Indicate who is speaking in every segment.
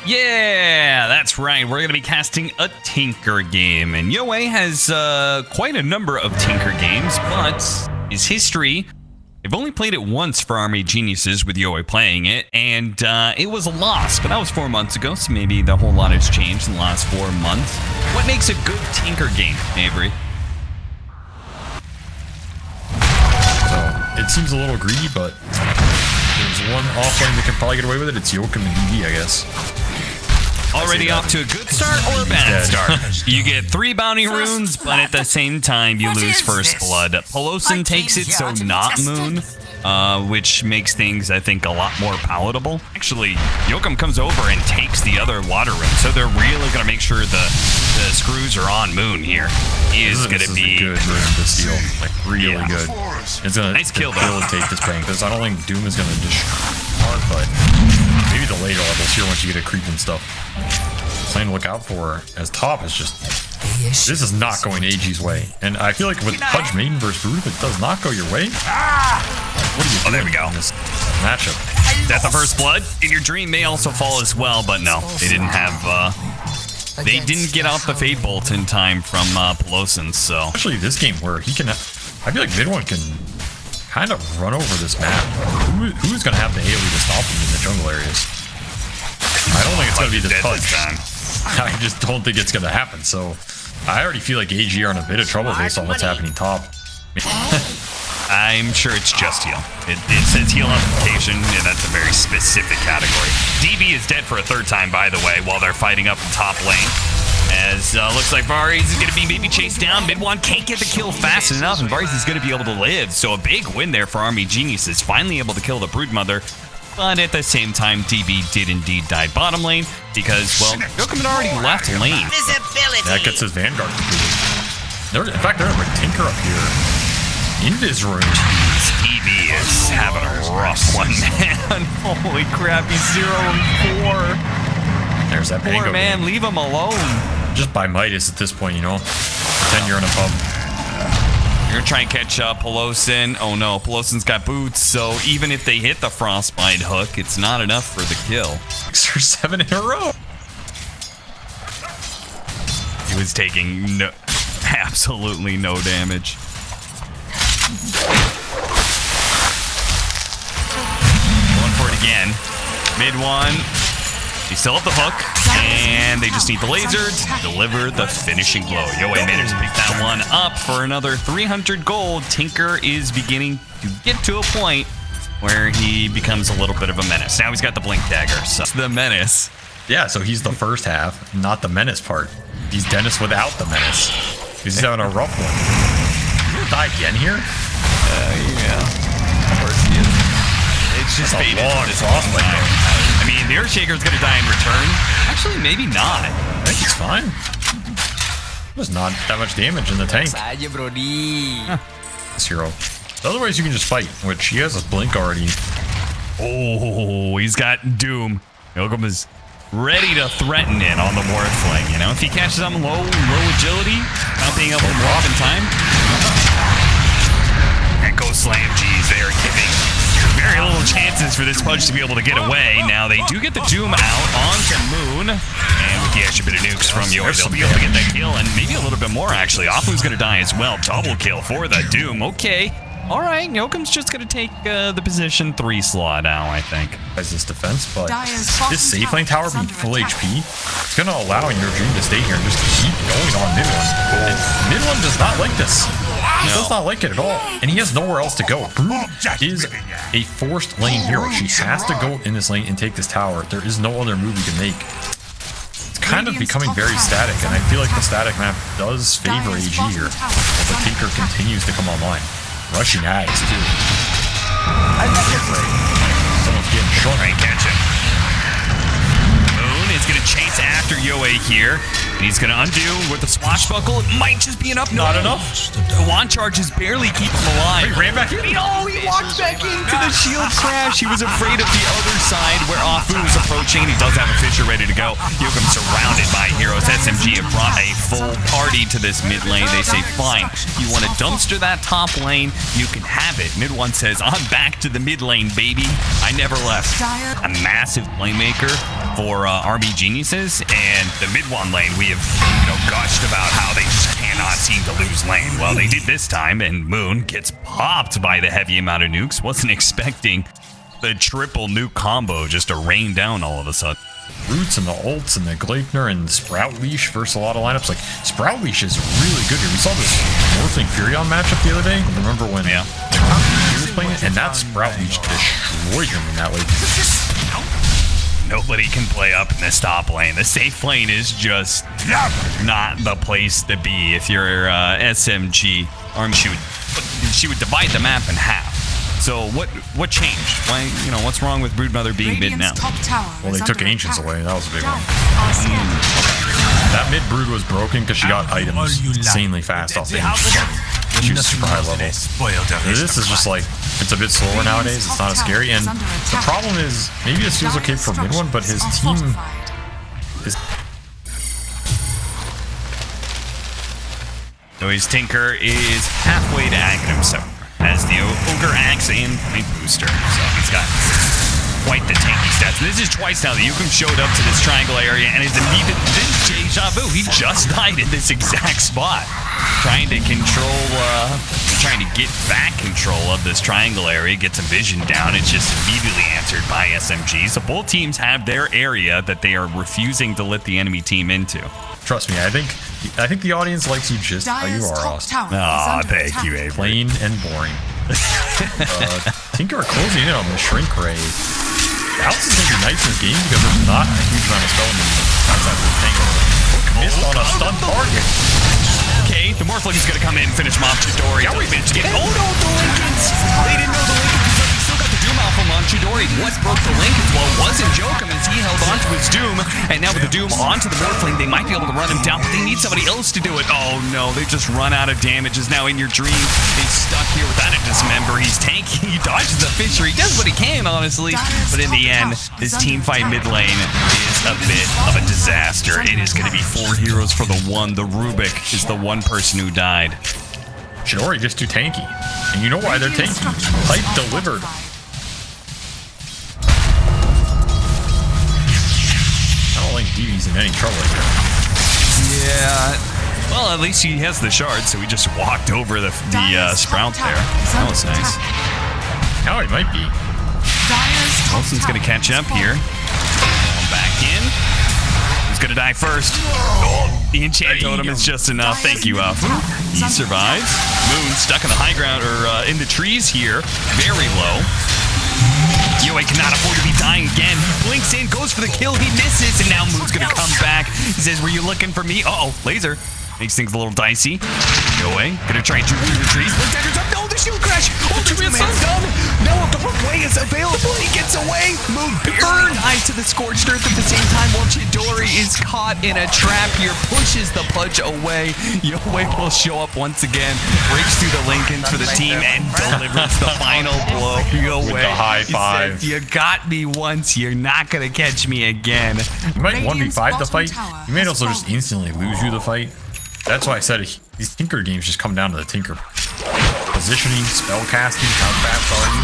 Speaker 1: Yeah, that's right. We're going to be casting a Tinker game. And Yoei has quite a number of Tinker games, but his history, I've only played it once for Army Geniuses with Yoei playing it, and it was a loss, but that was 4 months ago, so maybe the whole lot has changed in the last 4 months. What makes a good Tinker game, Avery?
Speaker 2: So, it seems a little greedy, but there's one offlane that can probably get away with it. It's Yoakum and DB, I guess.
Speaker 1: Already off to a good start or a bad start? You get 3 bounty runes, but at the same time, you lose first blood. Pelosin takes it, so not Moon, which makes things, I think, a lot more palatable. Actually, Yoakum comes over and takes the other water rune, so they're really going to make sure the screws are on Moon here. He is going to be
Speaker 2: a good rune to steal, like really good. It's gonna
Speaker 1: nice kill though.
Speaker 2: Take this bang, because I don't think Doom is going to destroy, but maybe the later levels here once you get a creep and stuff. Something to look out for as top is just, this is not going AG's way. And I feel like with Pudge Maiden versus Brood, if it does not go your way, what are you doing?
Speaker 1: Oh, there we go.
Speaker 2: In this matchup?
Speaker 1: Is that the first blood? In your dream may also fall as well, but no, they didn't have, they didn't get out the Fade Bolt in time from Pelosin, so.
Speaker 2: Actually, this game where he can, I feel like Mid1 can kind of run over this map. Who's going to have the AoE to stop him in the jungle areas? I don't think it's going to be this Pudge. I just don't think it's going to happen. So I already feel like AG are in a bit of trouble based on what's happening top.
Speaker 1: I'm sure it's just heal. It says heal application, and that's a very specific category. DB is dead for a 3rd time, by the way, while they're fighting up in top lane. As looks like Varys is going to be maybe chased down. Mid1 can't get the kill fast enough, and Varys is going to be able to live. So a big win there for Army Geniuses, finally able to kill the Broodmother. But at the same time, DB did indeed die bottom lane because, well, Yoakum had already left lane.
Speaker 2: That gets his Vanguard completed. In fact, they're like Tinker up here. Invis rune.
Speaker 1: DB is having a rough one, man. Holy crap, he's 0 and 4.
Speaker 2: There's that
Speaker 1: poor man, game. Leave him alone.
Speaker 2: Just by Midas at this point, you know. Pretend you're in a pub.
Speaker 1: You're gonna try and catch Pelosin. Oh no, Pelosin's got boots, so even if they hit the Frostbite hook, it's not enough for the kill.
Speaker 2: 6 or 7 in a row.
Speaker 1: He was taking absolutely no damage. Going for it again. Mid1. They still have the hook, and they just need the laser to deliver the finishing blow. Yoei managed to pick that one up for another 300 gold. Tinker is beginning to get to a point where he becomes a little bit of a menace. Now he's got the Blink Dagger, so the menace.
Speaker 2: Yeah, so he's the first half, not the menace part. He's Dennis without the menace. He's having a rough one. You gonna die again here?
Speaker 1: Yeah. Of course he is. It's just faded this time. I mean, the Earthshaker's gonna die in return. Actually, maybe not.
Speaker 2: I think he's fine. There's not that much damage in the tank. This hero. Otherwise, you can just fight, which he has his blink already.
Speaker 1: Oh, he's got Doom. Yoakum is ready to threaten it on the Ward Fling. You know, if he catches him low agility, not being able to drop in time. Echo Slam, geez, they are giving very little chances for this Pudge to be able to get away. Now they do get the Doom out onto Moon, and with the extra bit of nukes from Yoei, they'll be able to get that kill, and maybe a little bit more actually. Afu's gonna die as well. Double kill for the Doom. Okay. All right, Yoakum's just gonna take the position 3 slot now, I think.
Speaker 2: As this defense, but this safe lane tower being full HP, it's gonna allow your dream to stay here and just keep going on Mid1. And Mid1 does not like this. He does not like it at all, and he has nowhere else to go. Brood is a forced lane hero. She has to go in this lane and take this tower. There is no other move you can make. It's kind of becoming very static, and I feel like the static map does favor AG here, as the Tinker continues to come online. Rushing Ags, too. Someone's getting short.
Speaker 1: Right, catch him. Moon is going to chase after Yoei here. He's going to undo with the swashbuckle. It might just be enough.
Speaker 2: Not enough.
Speaker 1: The wand charges barely keep him alive.
Speaker 2: He ran back in.
Speaker 1: Oh, he walked back into the shield crash. He was afraid of the other side where Afu is approaching. He does have a Fissure ready to go. Yokum surrounded by heroes. SMG have brought a full party to this mid lane. They say, fine, you want to dumpster that top lane? You can have it. Mid one says, I'm back to the mid lane, baby. I never left. A massive playmaker for RB Geniuses, and the mid one lane, we have gushed about how they just cannot seem to lose lane. Well, they did this time, and Moon gets popped by the heavy amount of nukes. Wasn't expecting the triple nuke combo just to rain down all of a sudden.
Speaker 2: Roots and the ults and the Gleipnir and Sprout Leash versus a lot of lineups. Like, Sprout Leash is really good here. We saw this Morphling Furion matchup the other day. Remember when he was playing it? And that Sprout Leash destroyed him in that way.
Speaker 1: Nobody can play up in this top lane. The safe lane is just not the place to be if you're SMG. She would divide the map in half. So what changed? Why, what's wrong with Broodmother being mid now?
Speaker 2: Well, they took Ancients away. That was a big one. That mid Brood was broken because she got items insanely fast off the Ancients. She was super high level. This is just like, it's a bit slower nowadays. It's not as scary. And the problem is, maybe this feels okay for mid one, but his team is...
Speaker 1: So his Tinker is halfway to Aghanim himself. Has the Ogre Axe and Point Booster. So he's got quite the tanky stats. And this is twice now that Yokum showed up to this triangle area and is immediate deja vu. He just died in this exact spot. Trying to get back control of this triangle area, get some vision down. It's just immediately answered by SMG. So both teams have their area that they are refusing to let the enemy team into.
Speaker 2: Trust me, I think the audience likes you just how you are, Austin.
Speaker 1: Aw, thank you, Avery.
Speaker 2: Plain and boring. Tinker are closing in on the Shrink Ray. Alex is going to be nice in this game because there's not a huge amount of spelling outside of the Tango. Missed on a stun target.
Speaker 1: Okay, the Morphling is going to come in and finish him off. Chidori. How are we managed to get it? Oh no, the Lincolns! They didn't know the Lincolns, but we still got the Doom Alpha on Chidori. What broke the Lincolns? Well, it wasn't Jokum as he held onto his Doom. And now with the Doom onto the Morphling, they might be able to run him down, but they need somebody else to do it. Oh no, they just run out of damage. Is now in your dream. He's stuck here without a dismember. He's tanky. He dodges the Fissure. He does what he can, honestly. But in the end, this team fight mid lane is a bit of a disaster. It is going to be 4 heroes for the one. The Rubik is the one person who died.
Speaker 2: Chidori just too tanky. And you know why they're tanky. Hype delivered. I don't think DB's in any trouble here.
Speaker 1: Yeah. Well, at least he has the shard, so he just walked over the Sprout there. That was nice.
Speaker 2: Now he might be.
Speaker 1: Wilson's going to catch up here. Back in. Who's going to die first? Oh, the enchant totem is just enough. Thank you, Afu. He survives. Moon stuck in the high ground, or in the trees here. Very low. Yoe cannot afford to be dying again. He blinks in, goes for the kill, he misses, and now Moon's going to come back. He says, were you looking for me? Uh-oh, laser. Makes things a little dicey. Yoe, gonna try and shoot through the trees. No, the shield crash! Ultimate's done! No, the way is available. He gets away. Moon burn eyes to the Scorched Earth at the same time while Chidori is caught in a trap here. Pushes the Pudge away. Yoe will show up once again. Breaks through the Lincolns for the team and delivers the final blow. Yoe
Speaker 2: with the high five.
Speaker 1: Says, you got me once. You're not gonna catch me again.
Speaker 2: You might 1v5 the fight. You may also just instantly lose you the fight. That's why I said these Tinker games just come down to the Tinker. Positioning, spell casting, how fast are you?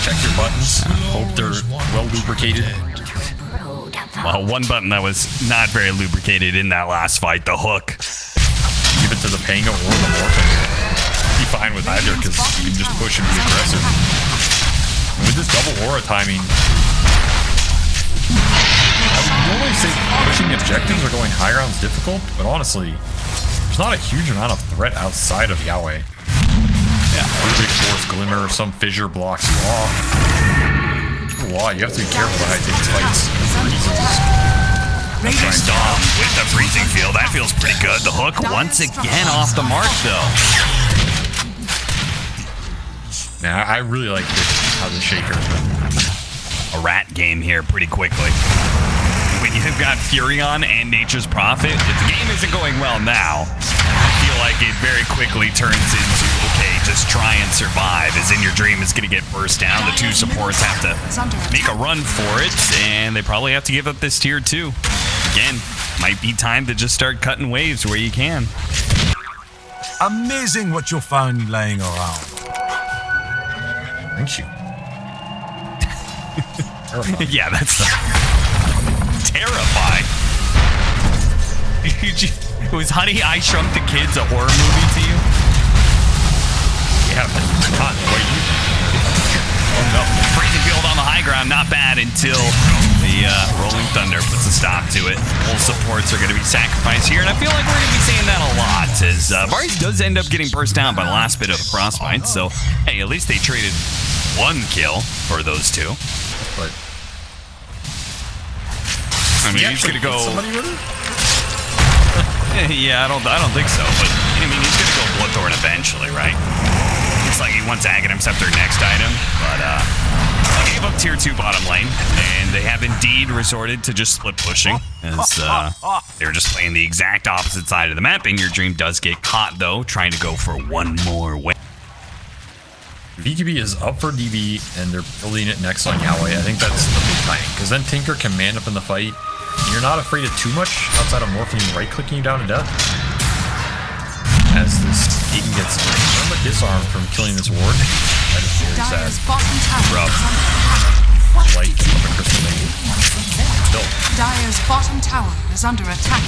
Speaker 2: Check your buttons. Hope they're well lubricated.
Speaker 1: Well, one button that was not very lubricated in that last fight, the hook.
Speaker 2: Give it to the Pango or the Morphling. Be fine with either because you can just push and be aggressive. And with this double aura timing, I would normally say pushing objectives or going higher on is difficult, but honestly, there's not a huge amount of threat outside of Yaoi. Yeah, Rubik, Force, Glimmer, some Fissure blocks you off. Wow, you have to be careful how you take these fights.
Speaker 1: Stomp with the freezing field. That feels pretty good. The hook once again off the mark, though.
Speaker 2: Now, I really like how the Shaker's been.
Speaker 1: A rat game here pretty quickly. When you you've got Furion and Nature's Prophet, if the game isn't going well now, I feel like it very quickly turns into, okay, just try and survive, as In Your Dream is going to get burst down. The two supports have to make a run for it, and they probably have to give up this tier 2. Again, might be time to just start cutting waves where you can.
Speaker 3: Amazing what you'll find laying around.
Speaker 2: Aren't you?
Speaker 1: Yeah, that's terrifying. Was Honey, I Shrunk the Kids a horror movie to you?
Speaker 2: Yeah, but not what you.
Speaker 1: Oh no. Freezing Field on the high ground, not bad until the Rolling Thunder puts a stop to it. All supports are going to be sacrificed here, and I feel like we're going to be saying that a lot, as Varys does end up getting burst down by the last bit of the Frostbite, so hey, at least they traded 1 kill for those 2.
Speaker 2: But
Speaker 1: I mean, he's gonna go.
Speaker 2: Somebody with it?
Speaker 1: Yeah, I don't think so. But I mean, he's gonna go Bloodthorn eventually, right? It's like he wants Aghanim Scepter next item, but he gave up tier 2 bottom lane, and they have indeed resorted to just split pushing, as they were just playing the exact opposite side of the map. In Your Dream does get caught though, trying to go for 1 more win.
Speaker 2: BKB is up for DB, and they're building it next on Yahweh. I think that's the big thing, because then Tinker can man up in the fight. And you're not afraid of too much outside of Morphine right-clicking you down to death. As this Deacon gets disarmed from killing this ward, that is very sad.
Speaker 1: Rough.
Speaker 2: Light from a Crystal Maiden. Still.
Speaker 4: Dire's bottom tower is under attack.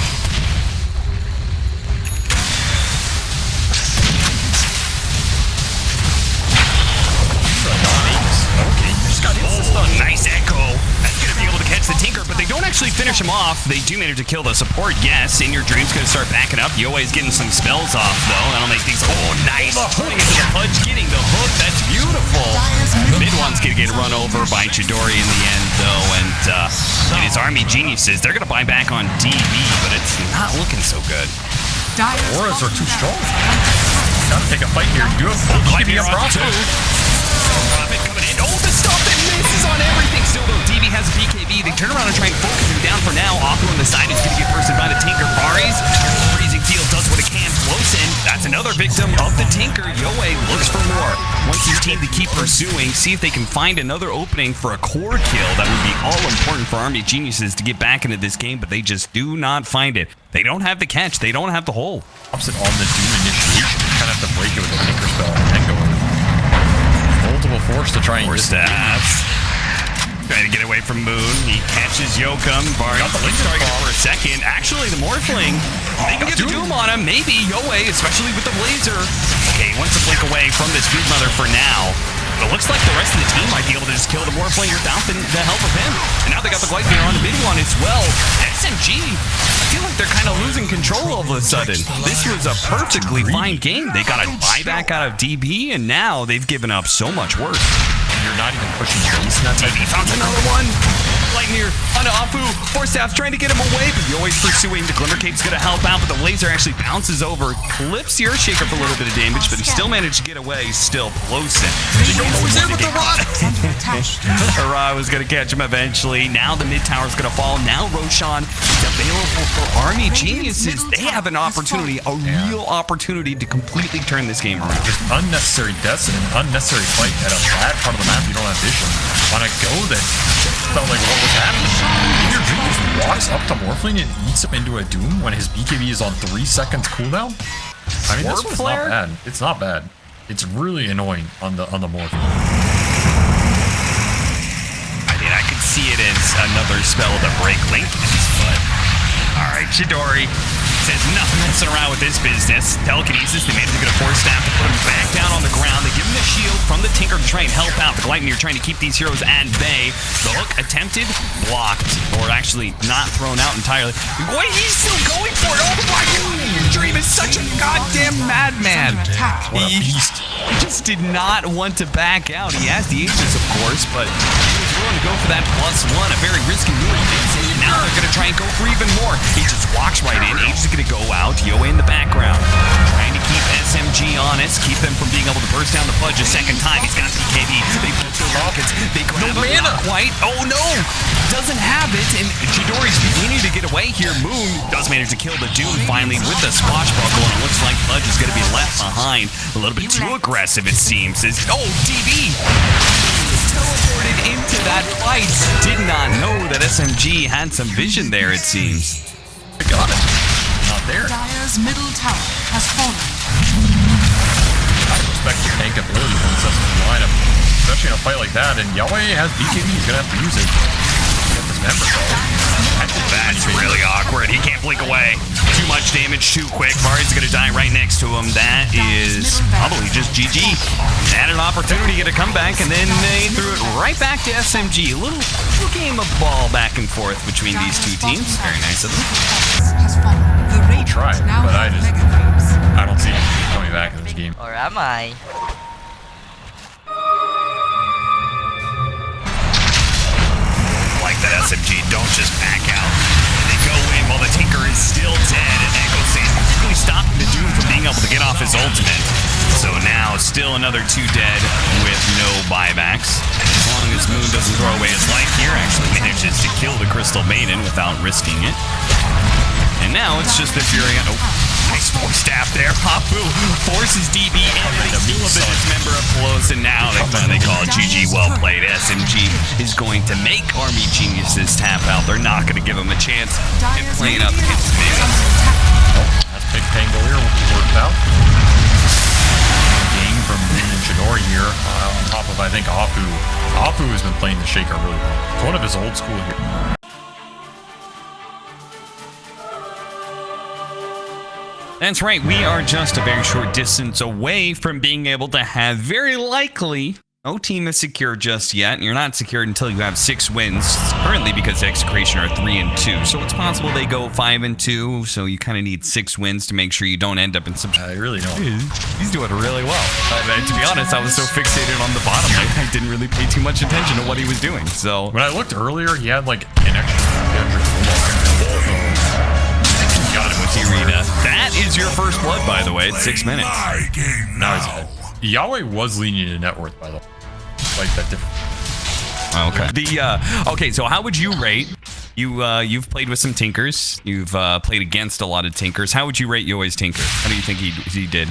Speaker 1: Okay, you just got a nice echo. That's going to be able to catch the Tinker, but they don't actually finish him off. They do manage to kill the support, yes. In Your Dream's going to start backing up. Yoe's getting some spells off, though. That'll make things... Oh, nice. Pulling into the Pudge, getting the hook. That's beautiful. Mid one's going to get run over by Chidori in the end, though, and his Army Geniuses, they're going to buy back on DB, but it's not looking so good.
Speaker 2: Auras are too strong. Gotta take a fight here. You have full DB on Prophet.
Speaker 1: Prophet coming in. Oh, the stuff that misses on everything. Still, though, DB has a BKB. They turn around and try and focus him down for now. Aku on the side is going to get bursted by the Tinker. Varys, Freezing Field does what it can. Flosin, that's another victim of the Tinker. Yoe looks for more. Wants his team to keep pursuing, see if they can find another opening for a core kill. That would be all important for Army Geniuses to get back into this game, but they just do not find it. They don't have the catch. They don't have the hole.
Speaker 2: Opposite on the Doom initiation. You kind of have to break it with a Tinker spell and then go in. Multiple force to try and get
Speaker 1: staffs. Trying to get away from Moon. He catches Yokum. Varys got the link target for a second. Actually, the Morphling, they can get the Doom on him. Maybe Yoe, especially with the Blazer. Okay, he wants to blink away from this Food Mother for now. But it looks like the rest of the team might be able to just kill the Morphling without the help of him. And now they got the Glyphir on the mid one as well. SMG, I feel like they're kind of losing control all of a sudden. This was a perfectly fine game. They got a buyback out of DB, and now they've given up so much work.
Speaker 2: You're not even pushing your ace in that type.
Speaker 1: He found another one. Lightning onto Afu. Force Staff's trying to get him away, but Yoe's pursuing. The Glimmer Cape's going to help out, but the Laser actually bounces over, clips the Earthshaker for a little bit of damage, but he still managed to get away. Still Plosin.
Speaker 2: Who's there with the Rod?
Speaker 1: Ra was going to catch him eventually. Now the mid tower's going to fall. Now Roshan is available for Army Geniuses. They have an opportunity, a real opportunity to completely turn this game around.
Speaker 2: Just unnecessary deaths and an unnecessary fight at a bad part of the map. You don't have vision. On a go that felt like what was happening. In Your Dream just walks up to Morphling and eats him into a Doom when his BKB is on 3 seconds cooldown. I mean, this one's not bad. It's not bad. It's really annoying on the Morphling.
Speaker 1: I mean, I could see it as another spell to break Linken's, but all right, Chidori says nothing messing around with this business. Telekinesis, they managed to get a Force Staff to put him back down on the ground. They give him the shield from the Tinker to try and help out. The Gleipnir trying to keep these heroes at bay. The hook attempted, blocked, or actually not thrown out entirely. Boy, he's still going for it. Oh my God, Your Dream is such a goddamn madman.
Speaker 2: What a beast.
Speaker 1: He just did not want to back out. He has the Aegis, of course, but he was willing to go for that +1, a very risky move. Now they're going to try and go for even more. He just walks right in. Aegis is going to go out. Yoe in the background, trying to keep SMG honest, keep them from being able to burst down the Pudge a second time. He's got BKB. They put their rockets. They grab him. Not quite. Oh no! Doesn't have it, and Chidori's beginning to to get away here. Moon does manage to kill the Doom finally with the swashbuckle, and it looks like Pudge is going to be left behind. A little bit too aggressive, it seems. DB teleported into that fight. Did not know that SMG had some vision there, it seems.
Speaker 2: Got it. Not there.
Speaker 4: Dire's middle tower has fallen.
Speaker 2: I respect your tank ability in this lineup, especially in a fight like that. And Yahweh has BKB. He's gonna have to use it. Get this member though.
Speaker 1: That's really awkward. He can't blink away. Too much damage too quick. Vari's gonna die right next to him. That is probably just GG. Had an opportunity to get a comeback, and then they threw it right back to SMG. A little game of ball back and forth between these two teams. Very nice of them.
Speaker 2: Try, but I don't see him coming back in this game.
Speaker 5: Or am I?
Speaker 1: Like that SMG, don't just back out. They go in while the Tinker is still dead, and Echo Sage quickly stopping the Doom from being able to get off his ultimate. So now, still another 2 dead with no buybacks. As long as Moon doesn't throw away his life here, actually manages to kill the Crystal Maiden without risking it. And now it's just the Fury. Oh, nice force staff there. Hapu forces DB in. They steal a bit of member up close, and now they finally call GG. Well played. SMG is going to make Army Geniuses tap out. They're not going to give him a chance at playing up against Mega.
Speaker 2: Oh, that's big Pangolier worked out. Game from Min and Chidori here. On top of, I think, Apu. Apu has been playing the Shaker really well. It's one of his old school here.
Speaker 1: That's right, we are just a very short distance away from being able to have very likely no team is secure just yet, and you're not secured until you have 6 wins currently because Execration are 3-2. So it's possible they go 5-2, so you kind of need 6 wins to make sure you don't end up in some...
Speaker 2: I really don't.
Speaker 1: He's doing really well. To be honest, I was so fixated on the bottom, I didn't really pay too much attention to what he was doing. So
Speaker 2: when I looked earlier, he had like an extra 300
Speaker 1: got him with the arena. That is your first blood, by the way. It's 6 minutes.
Speaker 2: Now he's ahead. Yahweh was leaning to net worth, by the way. Like that different.
Speaker 1: Okay. Okay, so how would you rate? You've played with some Tinkers. You've played against a lot of Tinkers. How would you rate Yahweh's Tinker? How do you think he did?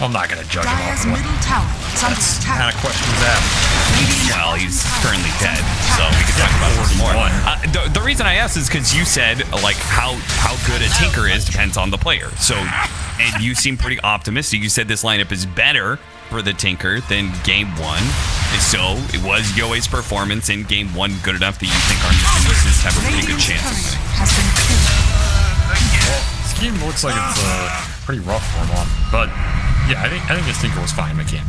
Speaker 2: I'm not going to judge him off
Speaker 4: Dire's middle tower is under
Speaker 2: What
Speaker 4: attack.
Speaker 2: kind of question is that?
Speaker 1: Well, he's currently dead, so we can talk about this more. The reason I asked is because you said like how good a Tinker is depends on the player. So, and you seem pretty optimistic. You said this lineup is better for the Tinker than Game 1. So, it was Yahweh's performance in Game 1 good enough that you think Army Geniuses have a pretty good chance of winning?
Speaker 2: Well, this game looks like it's pretty rough for him, but yeah, I think this Tinker was fine. I can't.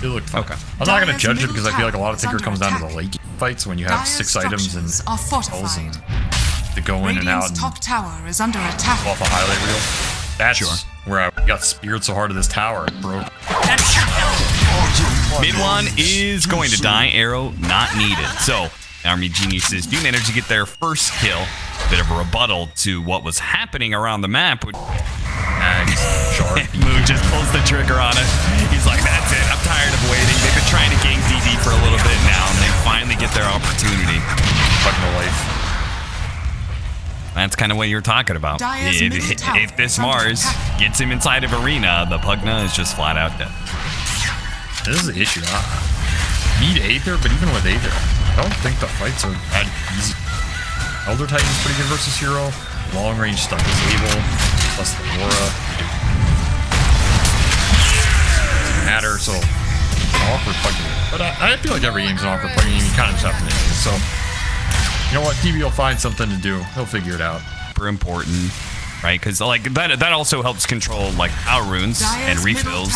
Speaker 2: It looked fine.
Speaker 1: Okay.
Speaker 2: I'm not going to judge it because I feel like a lot of Tinker comes down to the late fights when you have 6 items and spells and to go in and out and
Speaker 4: top tower is under attack.
Speaker 2: off a highlight reel. That's where I got speared so hard to this tower it broke.
Speaker 1: Mid one is going to die. Arrow not needed. So Army Geniuses do manage to get their first kill. Bit of a rebuttal to what was happening around the map. Moon just pulls the trigger on it. He's like, that's it. I'm tired of waiting. They've been trying to gank DD for a little bit now, and they finally get their opportunity.
Speaker 2: Fucking life.
Speaker 1: That's kind of what you're talking about. If this Mars gets him inside of Arena, the Pugna is just flat out dead.
Speaker 2: This is the issue. Need Aether, but even with Aether, I don't think the fights are that easy. Elder Titan's pretty good versus Hero. Long range stuff is able, plus the Aura. Doesn't matter, so awkward Pugna. But I feel like every game's an awkward Pugna game. You kind of just have to make it. So, you know what? DB will find something to do. He'll figure it out.
Speaker 1: Super important, right? Because like that also helps control like power runes and refills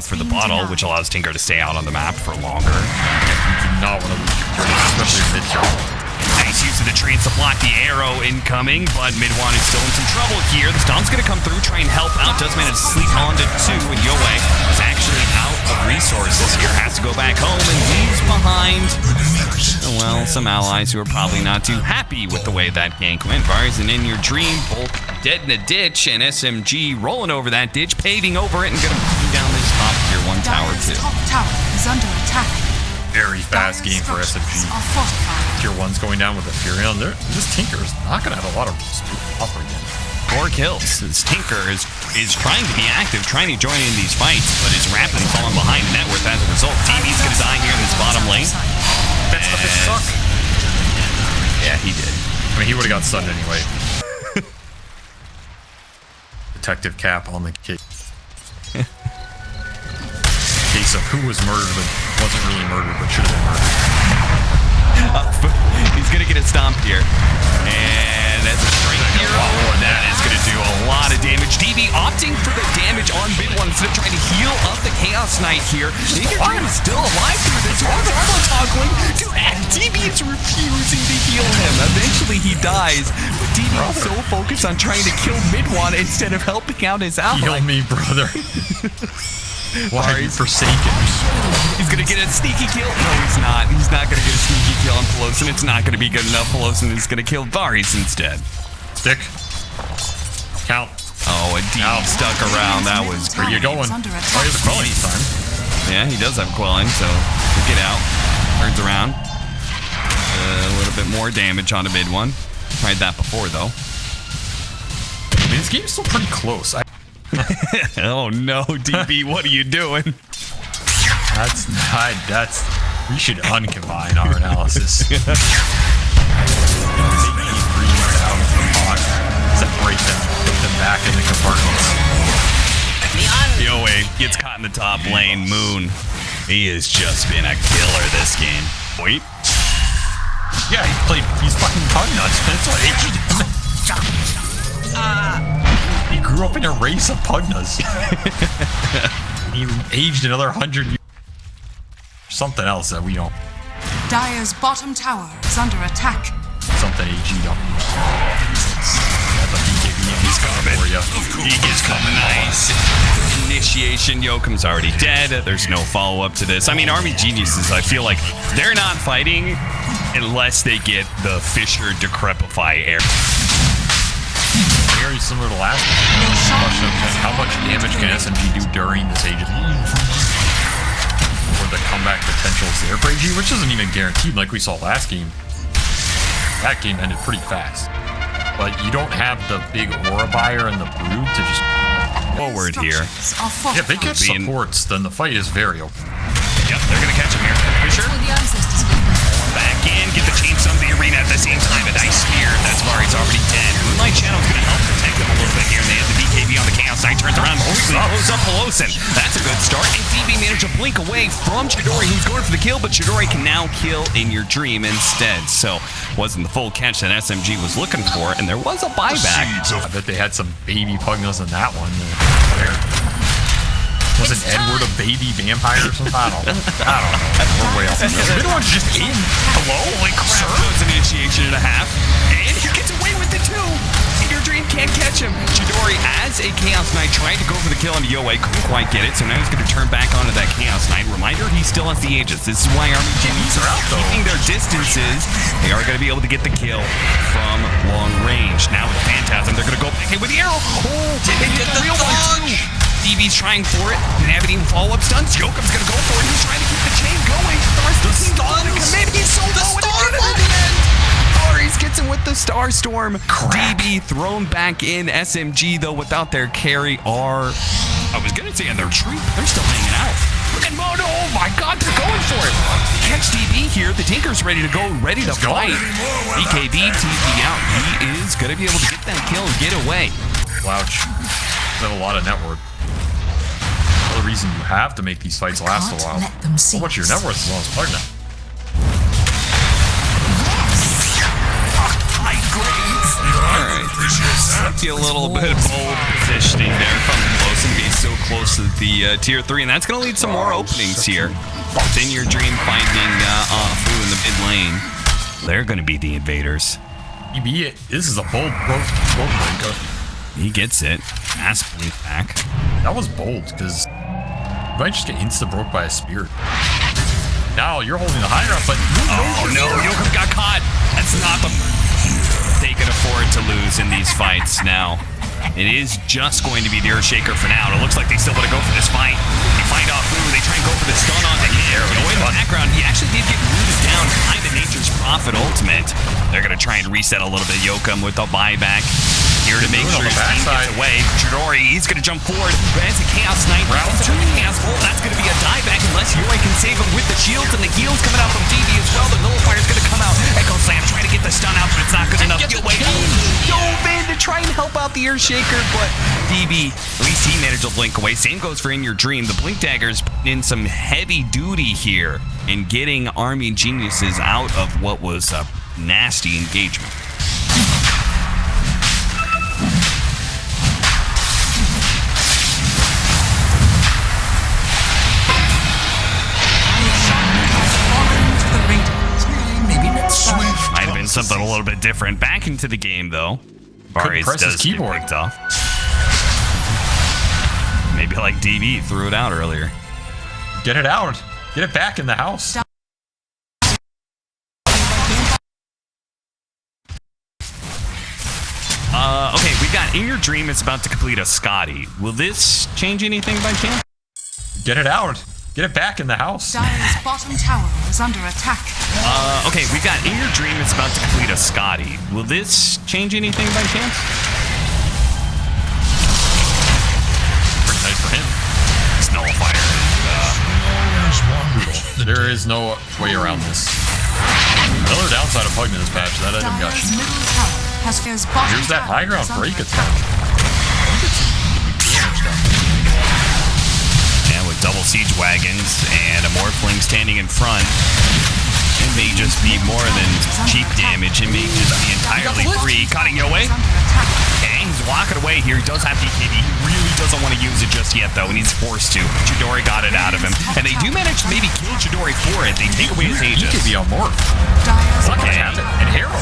Speaker 1: for the bottle, which allows Tinker to stay out on the map for longer.
Speaker 2: You do not want to lose your turn, especially mid-turn.
Speaker 1: Nice use of the trees to block the arrow incoming, but Mid-1 is still in some trouble here. The Stom's going to come through, try and help out. Does manage to sleep onto 2, and Yahweh is actually out of resources here. Has to go back home and leaves behind, well, some allies who are probably not too happy with the way that gank went. Vars and In Your Dream both dead in a ditch, and SMG rolling over that ditch, paving over it, and going to bring down this top tier 1 tower too.
Speaker 4: Top tower is under attack.
Speaker 2: Very fast game for SMG. tier 1s going down with the Furion. This Tinker is not going to have a lot of offer again.
Speaker 1: 4 kills. This Tinker is trying to be active, trying to join in these fights, but is rapidly falling behind Net Worth as a result. DB's going to die here in this bottom lane.
Speaker 2: That stuff is suck.
Speaker 1: Yeah, he did.
Speaker 2: I mean, he would have got stunned anyway. Detective Cap on the case. Case of who was murdered but wasn't really murdered but should have been murdered.
Speaker 1: He's going to get it stomped here. And that's a straight here. Oh, and that is going to do a lot of damage. DB opting for the damage on mid one instead of trying to heal up the Chaos Knight here. Danger Dream is still alive through this one. Armor toggling. DB is refusing to heal him. Eventually he dies. But DB is so focused on trying to kill mid one instead of helping out his ally.
Speaker 2: Heal me, brother. Why are you forsaken?
Speaker 1: He's gonna get a sneaky kill. No, he's not. He's not gonna get a sneaky kill on Pelosin. It's not gonna be good enough. Pelosin is gonna kill Varys instead.
Speaker 2: Stick. Count.
Speaker 1: Oh, a deep stuck around. That was
Speaker 2: where you going? Oh, he has a quelling this time.
Speaker 1: Yeah, he does have quelling, so we'll get out. Turns around. A little bit more damage on a mid one. Tried that before though.
Speaker 2: I mean, this game's still pretty close.
Speaker 1: Oh no, DB, what are you doing?
Speaker 2: That's we should uncombine our analysis. Separate them, put them back in the compartments.
Speaker 1: Yoey gets caught in the top lane. Moon, he has just been a killer this game. Wait.
Speaker 2: Yeah, he's fucking Pugnuts. That's what Iggy did. He grew up in a race of Pugnas. He aged another 100 years. Something else that we don't.
Speaker 4: Dire's bottom tower is under attack.
Speaker 2: Something AG don't. That's a BKB and he's coming for you.
Speaker 1: He is coming. Nice. Initiation. Yoakum's already dead. There's no follow-up to this. I mean, Army Geniuses, I feel like they're not fighting unless they get the Fissure Decrepify air.
Speaker 2: Very similar to last question. How much damage can SMG do during this age of or the comeback potential is there for AG, which isn't even guaranteed like we saw last game. That game ended pretty fast. But you don't have the big Aura Buyer and the Brood to just
Speaker 1: forward here.
Speaker 2: Yeah, if they catch supports, then the fight is very open.
Speaker 1: Yep, they're gonna catch him here. Fissure. Back in, get the chains on the arena at the same time. A nice spear. That's Varys already dead. Moonlight Channel's gonna help protect them a little bit here. And they have the BKB on the Chaos Knight. Turns around, blows up Pelosin. That's a good start. And DB managed to blink away from Chidori, who's going for the kill, but Chidori can now kill in your dream instead. So, wasn't the full catch that SMG was looking for, and there was a buyback.
Speaker 2: I bet they had some baby Pugnas in that one. Wasn't Edward a baby vampire or something? I don't know. We're way off. Mid-one's just in. Hello? Like, sir?
Speaker 1: It's an initiation and a half. And he gets away with it too. And your dream can't catch him. Chidori, as a Chaos Knight, tried to go for the kill on Yoey. Couldn't quite get it, so now he's going to turn back onto that Chaos Knight. Reminder, he still has the Aegis. This is why Army Genies are out, keeping their distances. They are going to be able to get the kill from long range. Now with Phantasm, they're going to go back in with the arrow. Oh, did they get the real one too? DB's trying for it. Didn't have any follow-up stunts. Yoakum's gonna go for it. He's trying to keep the chain going. The rest of the team's going to commit. He's so low at the end. Varys gets him with the Starstorm. DB thrown back in. SMG, though, without their carry, I was gonna say on their tree. They're still hanging out. Look at Mono. Oh my god, they're going for it. Catch DB here. The Tinker's ready to go, ready to fight. BKB TP out. He is gonna be able to get that kill and get away.
Speaker 2: Slouch. They have a lot of network. The reason you have to make these fights last a while. How much your net worth is on this part now?
Speaker 1: Alright. See a little bit of bold positioning there from close and being so close to the tier 3, and that's going to lead some more openings here. Within your dream finding Fu in the mid lane. They're going to be the invaders.
Speaker 2: This is a bold breaker.
Speaker 1: He gets it. Ass blink back.
Speaker 2: That was bold, because you might just get insta-broke by a spear. Now you're holding the high ground, but...
Speaker 1: Oh no, Yoakum got caught. That's not the... They can afford to lose in these fights now. It is just going to be the Earthshaker for now. It looks like they still want to go for this fight. They find off Blue. They try and go for the stun on the hero. In the background, he actually did get rooted down behind the Nature's Prophet ultimate. They're going to try and reset a little bit. Yokum with the buyback. Here to make sure his team gets away. Chidori, he's going to jump forward. As a Chaos Knight, round 2. Chaos Bolt, that's going to be a dieback unless Yuri can save him with the shields and the heals coming out from DB as well. The Nullifier's going to come out. Echo Slam trying to get the stun out, but it's not good enough. Dove in to try and help out the Earthshaker, but DB, at least he managed to blink away. Same goes for In Your Dream. The Blink Dagger's putting in some heavy duty here in getting Army Geniuses out of what was a nasty engagement. Might have been something a little bit different. Back into the game, though. Varius does get picked off. Maybe like DB threw it out earlier.
Speaker 2: Get it out. Get it back in the house.
Speaker 1: Okay, we got In Your Dream is about to complete a Scotty. Will this change anything by chance?
Speaker 2: Get it out. Get it back in the house.
Speaker 4: Dire's bottom tower is under attack.
Speaker 1: Okay, we got In Your Dream is about to complete a Scotty. Will this change anything by chance?
Speaker 2: Pretty nice for him.
Speaker 1: It's Nullifier.
Speaker 2: There is no way around this. Another downside of Pugna this patch, that item got
Speaker 4: Dire's middle tower has his bottom
Speaker 2: Here's that
Speaker 4: tower
Speaker 2: high ground
Speaker 4: is under
Speaker 2: break
Speaker 4: attack.
Speaker 2: attack.
Speaker 1: And with double siege wagons and a Morphling standing in front, it may just be more than cheap damage. It may just be entirely free. Cutting it away. Okay, he's walking away here. He does have DKD. He really doesn't want to use it just yet, though, and he's forced to. Chidori got it out of him. And they do manage to maybe kill Chidori for it. They take away his Aegis.
Speaker 2: He could be on Morph.
Speaker 1: Okay. And Harrow.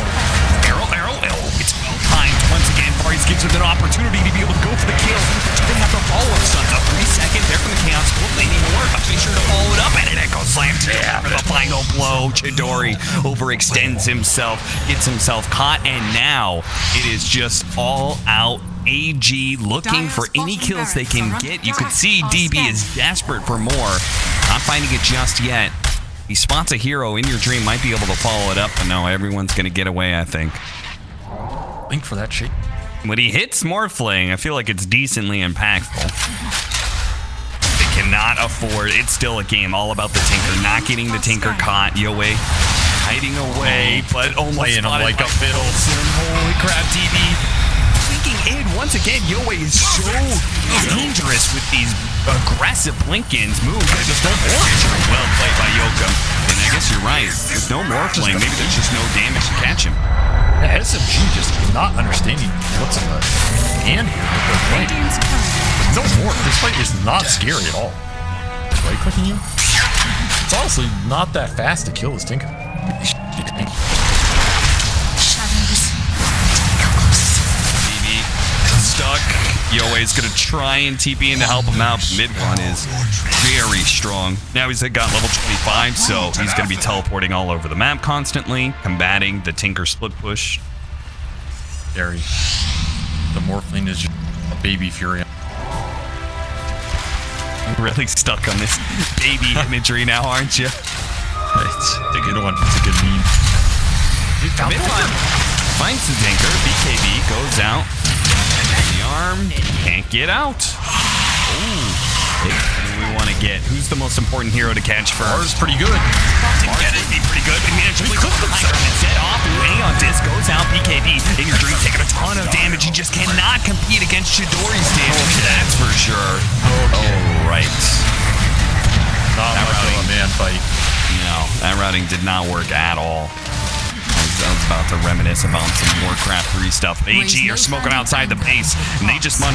Speaker 1: It's well timed. Once again, Varius gives him an opportunity to be able to go for the kill. They have the follow-up stuns up. 3 seconds there from the Chaos Bolt. They need more, but be sure to follow it up. And an Echo Slam for the final blow. Chidori overextends himself, gets himself caught, and now it is just all out AG looking for any kills they can get. You could see DB is desperate for more. Not finding it just yet. He spots a hero. In Your Dream might be able to follow it up, but no, everyone's going to get away, I think.
Speaker 2: Link for that shit.
Speaker 1: When he hits Morphling, I feel like it's decently impactful. They cannot afford, it's still a game all about the Tinker. Not getting the Tinker caught. Youe hiding away, but almost spotted
Speaker 2: like a fiddle.
Speaker 1: Holy crap, DB. Thinking in once again. Youe is so dangerous with these aggressive Blinkins moves. There's no more. Well played by Yokum. And I guess you're right. There's no Morphling. Maybe there's just no damage to catch him.
Speaker 2: Yeah, SMG just not understanding what's in the hand here.
Speaker 4: Radiant's current
Speaker 2: No more. This fight is not scary at all. Right clicking you? It's honestly not that fast to kill this Tinker.
Speaker 4: shadows.
Speaker 1: DB stuck. Youe's gonna try and TP in to help him out. Mid one is very strong. Now he's got level 25, so he's gonna be teleporting all over the map constantly, combating the Tinker split push.
Speaker 2: Scary. The Morphling is just a baby Fury.
Speaker 1: Really stuck on this baby imagery now, aren't you?
Speaker 2: It's a good one. It's a good meme.
Speaker 1: Mid one finds the Tinker. BKB goes out. The arm can't get out. Ooh. Who do we want to get? Who's the most important hero to catch first?
Speaker 2: Mars pretty good.
Speaker 1: Didn't get it. Be pretty good. He managed to clip himself and set off. Aeon Disc goes out. BKB In Your Dream taking a ton of damage. He just cannot compete against Chidori's damage. That's for sure.
Speaker 2: Okay.
Speaker 1: Oh, right.
Speaker 2: Not
Speaker 1: That
Speaker 2: much of a
Speaker 1: routing.
Speaker 2: man fight.
Speaker 1: No, that routing did not work at all. I was about to reminisce about some Warcraft 3 stuff. AG are smoking outside the base, and they just run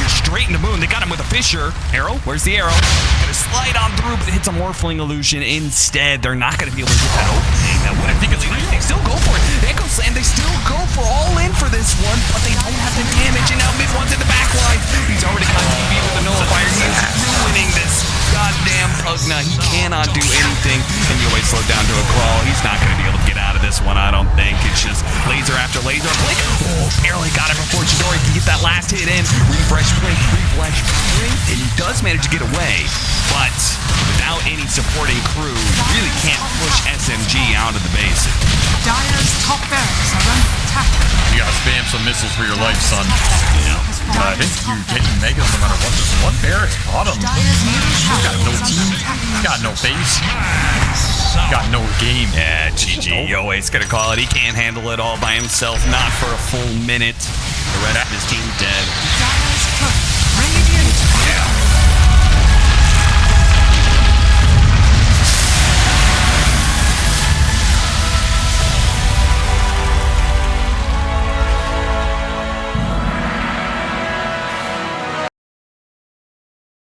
Speaker 1: straight into Moon. They got him with a Fissure. Arrow, where's the arrow? Gonna slide on through, but it hits a Morphling illusion instead. They're not gonna be able to get that opening. That would have been really nice. They still go for it. Echo Slam, they still go for all in for this one, but they don't have the damage, and now Mid one's in the back line. He's already got DB with the Nullifier. He is ruining this goddamn Pugna. He cannot do anything. And Youe slowed down to a crawl. He's not going to be able to get out of this one, I don't think. It's just laser after laser. Blink. Oh, barely got it before Chidori can get that last hit in. Refresh blink, and he does manage to get away. But without any supporting crew, you really can't push SMG out of the base.
Speaker 4: Dire's top barracks are under attack.
Speaker 2: You gotta spam some missiles for your life, son. I think you're getting megas no matter what. There's one barracks bottom. He's got no team. He's got no base. He's got no game.
Speaker 1: Yeah, GG. Yoa's gonna call it. He can't handle it all by himself. Not for a full minute. The rest of his team dead.
Speaker 4: Dire's cloak. Rage